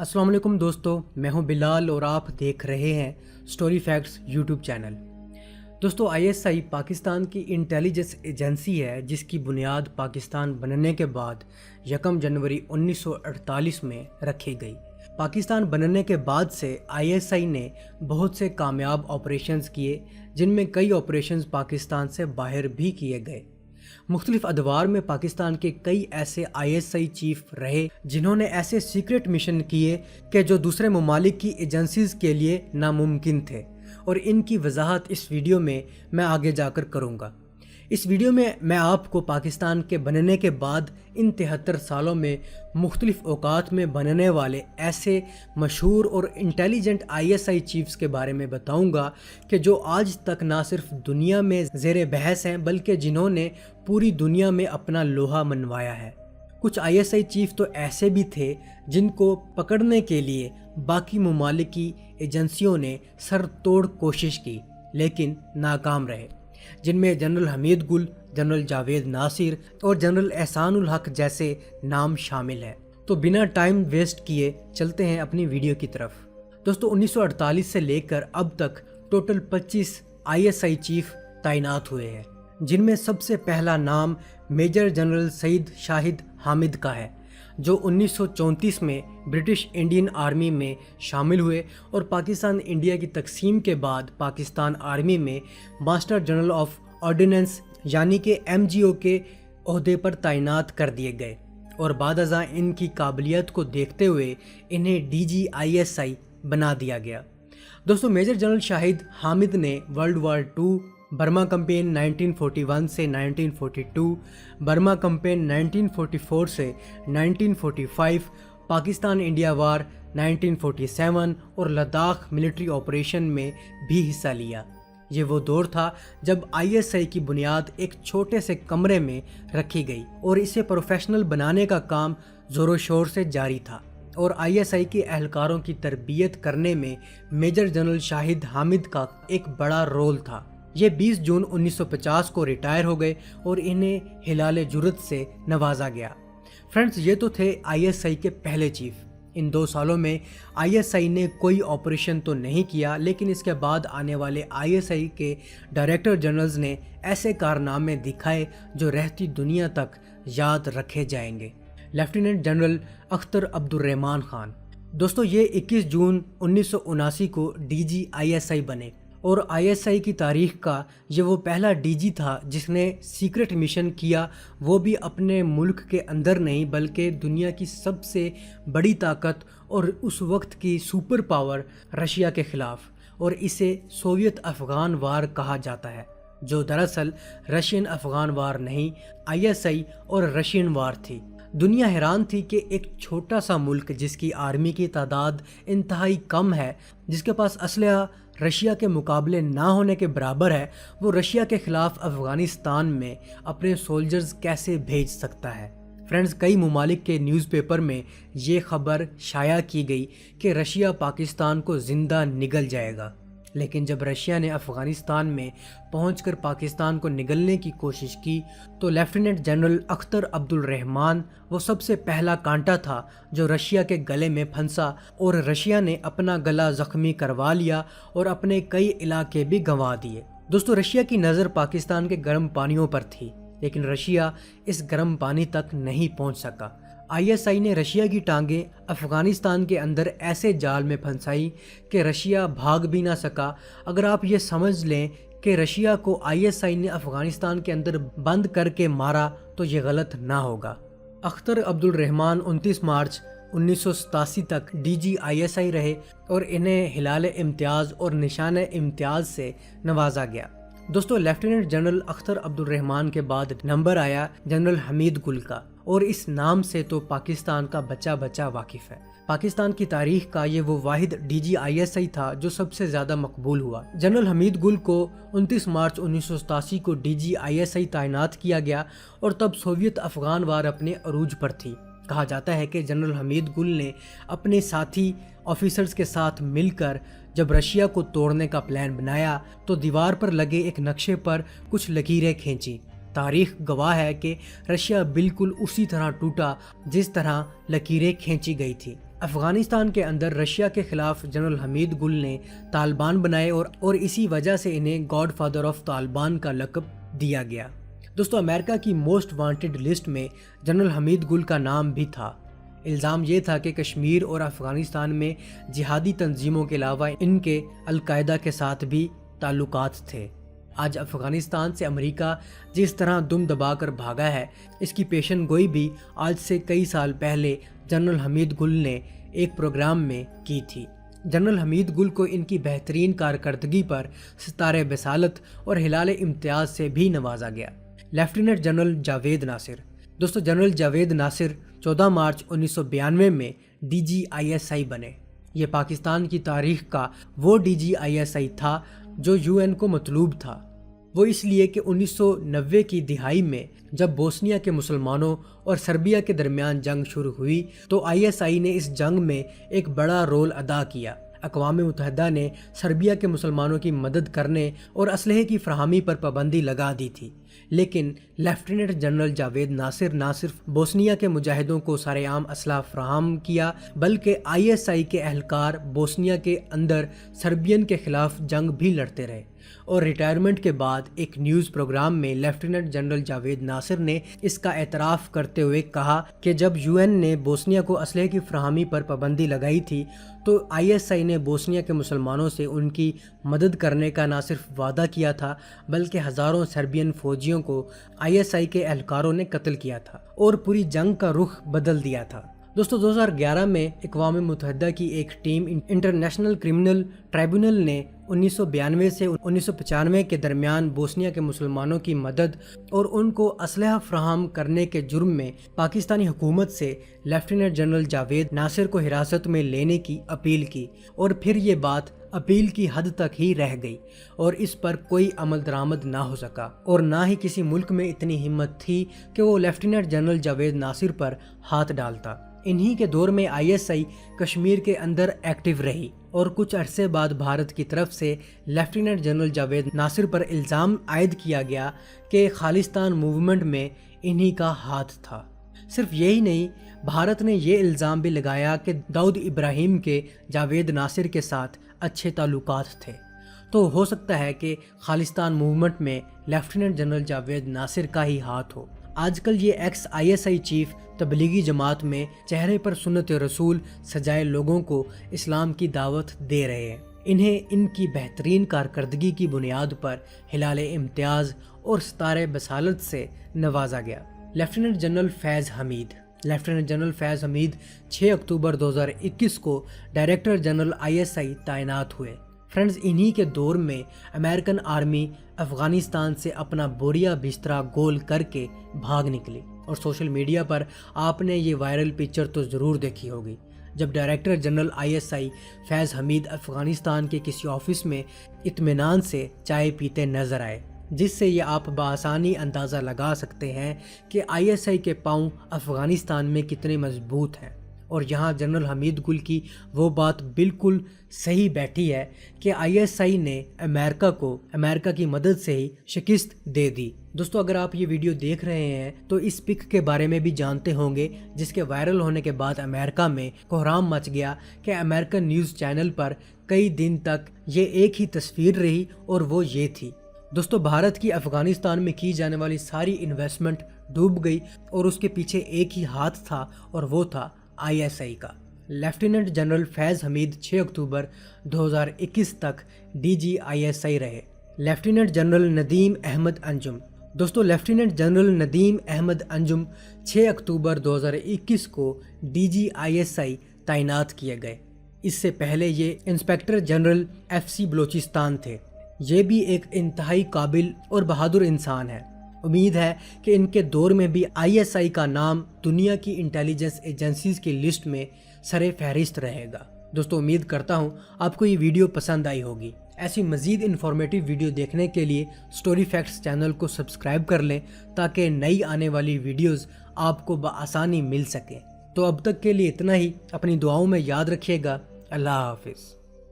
السلام علیکم دوستو، میں ہوں بلال اور آپ دیکھ رہے ہیں سٹوری فیکٹس یوٹیوب چینل۔ دوستو، ISI پاکستان کی انٹیلیجنس ایجنسی ہے جس کی بنیاد پاکستان بننے کے بعد 1 جنوری 1948 میں رکھی گئی۔ پاکستان بننے کے بعد سے ISI نے بہت سے کامیاب آپریشنز کیے، جن میں کئی آپریشنز پاکستان سے باہر بھی کیے گئے۔ مختلف ادوار میں پاکستان کے کئی ایسے ISI چیف رہے جنہوں نے ایسے سیکرٹ مشن کیے کہ جو دوسرے ممالک کی ایجنسیز کے لیے ناممکن تھے، اور ان کی وضاحت اس ویڈیو میں آگے جا کر کروں گا۔ اس ویڈیو میں آپ کو پاکستان کے بننے کے بعد ان 73 سالوں میں مختلف اوقات میں بننے والے ایسے مشہور اور انٹیلیجنٹ ISI چیفز کے بارے میں بتاؤں گا کہ جو آج تک نہ صرف دنیا میں زیر بحث ہیں بلکہ جنہوں نے پوری دنیا میں اپنا لوہا منوایا ہے۔ کچھ ISI چیف تو ایسے بھی تھے جن کو پکڑنے کے لیے باقی ممالک کی ایجنسیوں نے سر توڑ کوشش کی لیکن ناکام رہے، جن میں جنرل حمید گل، جنرل جاوید ناصر اور جنرل احسان الحق جیسے نام شامل ہیں۔ تو بنا ٹائم ویسٹ کیے چلتے ہیں اپنی ویڈیو کی طرف۔ دوستو، 1948 سے لے کر اب تک ٹوٹل 25 ISI چیف تعینات ہوئے ہیں، جن میں سب سے پہلا نام میجر جنرل سعید شاہد حامد کا ہے، جو 1934 میں برٹش انڈین آرمی میں شامل ہوئے اور پاکستان انڈیا کی تقسیم کے بعد پاکستان آرمی میں ماسٹر جنرل آف آرڈیننس یعنی کہ MGO کے عہدے پر تعینات کر دیے گئے، اور بعد ازاں ان کی قابلیت کو دیکھتے ہوئے انہیں DG ISI بنا دیا گیا۔ دوستو، میجر جنرل شاہد حامد نے ورلڈ وار 2، برما کمپین 1941 سے 1942، برما کمپین 1944 سے 1945، پاکستان انڈیا وار 1947 اور لداخ ملٹری آپریشن میں بھی حصہ لیا۔ یہ وہ دور تھا جب ISI کی بنیاد ایک چھوٹے سے کمرے میں رکھی گئی اور اسے پروفیشنل بنانے کا کام زور و شور سے جاری تھا، اور ISI کے اہلکاروں کی تربیت کرنے میں میجر جنرل شاہد حامد کا ایک بڑا رول تھا۔ یہ 20 جون 1950 کو ریٹائر ہو گئے اور انہیں ہلال جرت سے نوازا گیا۔ فرینڈز، یہ تو تھے ISI کے پہلے چیف۔ ان 2 سالوں میں ISI نے کوئی آپریشن تو نہیں کیا، لیکن اس کے بعد آنے والے ISI کے ڈائریکٹر جنرلز نے ایسے کارنامے دکھائے جو رہتی دنیا تک یاد رکھے جائیں گے۔ لیفٹیننٹ جنرل اختر عبدالرحمان خان، دوستو، یہ 21 جون 1979 کو DG ISI بنے، اور ISI کی تاریخ کا یہ وہ پہلا DG تھا جس نے سیکرٹ مشن کیا، وہ بھی اپنے ملک کے اندر نہیں بلکہ دنیا کی سب سے بڑی طاقت اور اس وقت کی سپر پاور رشیا کے خلاف، اور اسے سوویت افغان وار کہا جاتا ہے، جو دراصل رشین افغان وار نہیں، ISI اور رشین وار تھی۔ دنیا حیران تھی کہ ایک چھوٹا سا ملک جس کی آرمی کی تعداد انتہائی کم ہے، جس کے پاس اسلحہ رشیا کے مقابلے نہ ہونے کے برابر ہے، وہ رشیا کے خلاف افغانستان میں اپنے سولجرز کیسے بھیج سکتا ہے۔ فرینڈز، کئی ممالک کے نیوز پیپر میں یہ خبر شائع کی گئی کہ رشیا پاکستان کو زندہ نگل جائے گا، لیکن جب رشیا نے افغانستان میں پہنچ کر پاکستان کو نگلنے کی کوشش کی تو لیفٹیننٹ جنرل اختر عبدالرحمان وہ سب سے پہلا کانٹا تھا جو رشیا کے گلے میں پھنسا، اور رشیا نے اپنا گلا زخمی کروا لیا اور اپنے کئی علاقے بھی گنوا دیے۔ دوستو، رشیا کی نظر پاکستان کے گرم پانیوں پر تھی، لیکن رشیا اس گرم پانی تک نہیں پہنچ سکا۔ ISI نے رشیا کی ٹانگیں افغانستان کے اندر ایسے جال میں پھنسائی کہ رشیا بھاگ بھی نہ سکا۔ اگر آپ یہ سمجھ لیں کہ رشیا کو ISI نے افغانستان کے اندر بند کر کے مارا تو یہ غلط نہ ہوگا۔ اختر عبدالرحمان 29 مارچ 1987 تک DG ISI رہے اور انہیں ہلال امتیاز اور نشان امتیاز سے نوازا گیا۔ دوستو، لیفٹیننٹ جنرل اختر عبدالرحمان کے بعد نمبر آیا جنرل حمید گل کا، اور اس نام سے تو پاکستان کا بچہ بچہ واقف ہے۔ پاکستان کی تاریخ کا یہ وہ واحد DG ISI تھا جو سب سے زیادہ مقبول ہوا۔ جنرل حمید گل کو 29 مارچ 1987 کو DG ISI تعینات کیا گیا، اور تب سوویت افغان وار اپنے عروج پر تھی۔ کہا جاتا ہے کہ جنرل حمید گل نے اپنے ساتھی آفیسرز کے ساتھ مل کر جب رشیا کو توڑنے کا پلان بنایا تو دیوار پر لگے ایک نقشے پر کچھ لکیریں کھینچی۔ تاریخ گواہ ہے کہ رشیا بالکل اسی طرح ٹوٹا جس طرح لکیریں کھینچی گئی تھی۔ افغانستان کے اندر رشیا کے خلاف جنرل حمید گل نے طالبان بنائے اور اسی وجہ سے انہیں گاڈ فادر آف طالبان کا لقب دیا گیا۔ دوستو امریکہ کی موسٹ وانٹڈ لسٹ میں جنرل حمید گل کا نام بھی تھا۔ الزام یہ تھا کہ کشمیر اور افغانستان میں جہادی تنظیموں کے علاوہ ان کے القاعدہ کے ساتھ بھی تعلقات تھے۔ آج افغانستان سے امریکہ جس طرح دم دبا کر بھاگا ہے، اس کی پیشن گوئی بھی آج سے کئی سال پہلے جنرل حمید گل نے ایک پروگرام میں کی تھی۔ جنرل حمید گل کو ان کی بہترین کارکردگی پر ستارہ بصالت اور ہلال امتیاز سے بھی نوازا گیا۔ لیفٹیننٹ جنرل جاوید ناصر۔ دوستو جنرل جاوید ناصر 14 مارچ 1992 میں DGISI بنے۔ یہ پاکستان کی تاریخ کا وہ DGISI تھا جو UN کو مطلوب تھا۔ وہ اس لیے کہ 1990 کی دہائی میں جب بوسنیا کے مسلمانوں اور سربیا کے درمیان جنگ شروع ہوئی تو ISI نے اس جنگ میں ایک بڑا رول ادا کیا۔ اقوام متحدہ نے سربیا کے مسلمانوں کی مدد کرنے اور اسلحے کی فراہمی پر پابندی لگا دی تھی، لیکن لیفٹیننٹ جنرل جاوید ناصر نہ صرف بوسنیا کے مجاہدوں کو سارے عام اسلحہ فراہم کیا بلکہ ISI کے اہلکار بوسنیا کے اندر سربین کے خلاف جنگ بھی لڑتے رہے۔ اور ریٹائرمنٹ کے بعد ایک نیوز پروگرام میں لیفٹیننٹ جنرل جاوید ناصر نے اس کا اعتراف کرتے ہوئے کہا کہ جب UN نے بوسنیا کو اسلحے کی فراہمی پر پابندی لگائی تھی تو ISI نے بوسنیا کے مسلمانوں سے ان کی مدد کرنے کا نہ صرف وعدہ کیا تھا بلکہ ہزاروں سربین فوجیوں کو ISI کے اہلکاروں نے قتل کیا تھا اور پوری جنگ کا رخ بدل دیا تھا۔ دوستو 2011 میں اقوام متحدہ کی ایک ٹیم انٹرنیشنل کرمنل ٹرائبونل نے 1992 سے 1995 کے درمیان بوسنیا کے مسلمانوں کی مدد اور ان کو اسلحہ فراہم کرنے کے جرم میں پاکستانی حکومت سے لیفٹیننٹ جنرل جاوید ناصر کو حراست میں لینے کی اپیل کی، اور پھر یہ بات اپیل کی حد تک ہی رہ گئی اور اس پر کوئی عمل درآمد نہ ہو سکا، اور نہ ہی کسی ملک میں اتنی ہمت تھی کہ وہ لیفٹیننٹ جنرل جاوید ناصر پر ہاتھ ڈالتا۔ انہی کے دور میں ISI کشمیر کے اندر ایکٹیو رہی اور کچھ عرصے بعد بھارت کی طرف سے لیفٹیننٹ جنرل جاوید ناصر پر الزام عائد کیا گیا کہ خالصتان موومنٹ میں انہی کا ہاتھ تھا۔ صرف یہی نہیں، بھارت نے یہ الزام بھی لگایا کہ داؤد ابراہیم کے جاوید ناصر کے ساتھ اچھے تعلقات تھے۔ تو ہو سکتا ہے کہ خالصتان موومنٹ میں لیفٹیننٹ جنرل جاوید ناصر کا ہی ہاتھ ہو۔ آج کل یہ x ISI chief Tablighi Jamaat میں چہرے پر سنت رسول سجائے لوگوں کو اسلام کی دعوت دے رہے ہیں۔ انہیں ان کی بہترین کارکردگی کی بنیاد پر ہلال امتیاز اور ستارہ بصالت سے نوازا گیا۔ لیفٹیننٹ جنرل فیض حمید۔ لیفٹیننٹ جنرل فیض حمید 6 اکتوبر 2021 کو ڈائریکٹر جنرل ISI تعینات ہوئے۔ فرینڈز، انہی کے دور میں امریکن آرمی افغانستان سے اپنا بوریا بسترا گول کر کے بھاگ نکلی، اور سوشل میڈیا پر آپ نے یہ وائرل پکچر تو ضرور دیکھی ہوگی جب ڈائریکٹر جنرل ISI فیض حمید افغانستان کے کسی آفس میں اطمینان سے چائے پیتے نظر آئے، جس سے یہ آپ بآسانی اندازہ لگا سکتے ہیں کہ ISI کے پاؤں افغانستان میں کتنے مضبوط ہیں۔ اور یہاں جنرل حمید گل کی وہ بات بالکل صحیح بیٹھی ہے کہ ISI نے امریکہ کی مدد سے ہی شکست دے دی۔ دوستو اگر آپ یہ ویڈیو دیکھ رہے ہیں تو اس پک کے بارے میں بھی جانتے ہوں گے، جس کے وائرل ہونے کے بعد امریکہ میں کوہرام مچ گیا کہ امریکن نیوز چینل پر کئی دن تک یہ ایک ہی تصویر رہی، اور وہ یہ تھی۔ دوستو بھارت کی افغانستان میں کی جانے والی ساری انویسٹمنٹ ڈوب گئی، اور اس کے پیچھے ایک ہی ہاتھ تھا، اور وہ تھا ISI کا۔ لیفٹیننٹ جنرل فیض حمید 6 اکتوبر 2021 تک DGISI رہے۔ لیفٹیننٹ جنرل ندیم احمد انجم۔ دوستو لیفٹیننٹ جنرل ندیم احمد انجم 6 اکتوبر 2021 کو DGISI تعینات کیے گئے۔ اس سے پہلے یہ انسپیکٹر جنرل FC بلوچستان تھے۔ یہ بھی ایک انتہائی قابل اور بہادر انسان ہے۔ امید ہے کہ ان کے دور میں بھی ISI کا نام دنیا کی انٹیلیجنس ایجنسیز کی لسٹ میں سر فہرست رہے گا۔ دوستو امید کرتا ہوں آپ کو یہ ویڈیو پسند آئی ہوگی۔ ایسی مزید انفارمیٹیو ویڈیو دیکھنے کے لیے سٹوری فیکٹس چینل کو سبسکرائب کر لیں تاکہ نئی آنے والی ویڈیوز آپ کو بآسانی مل سکیں۔ تو اب تک کے لیے اتنا ہی، اپنی دعاؤں میں یاد رکھیے گا۔ اللہ حافظ۔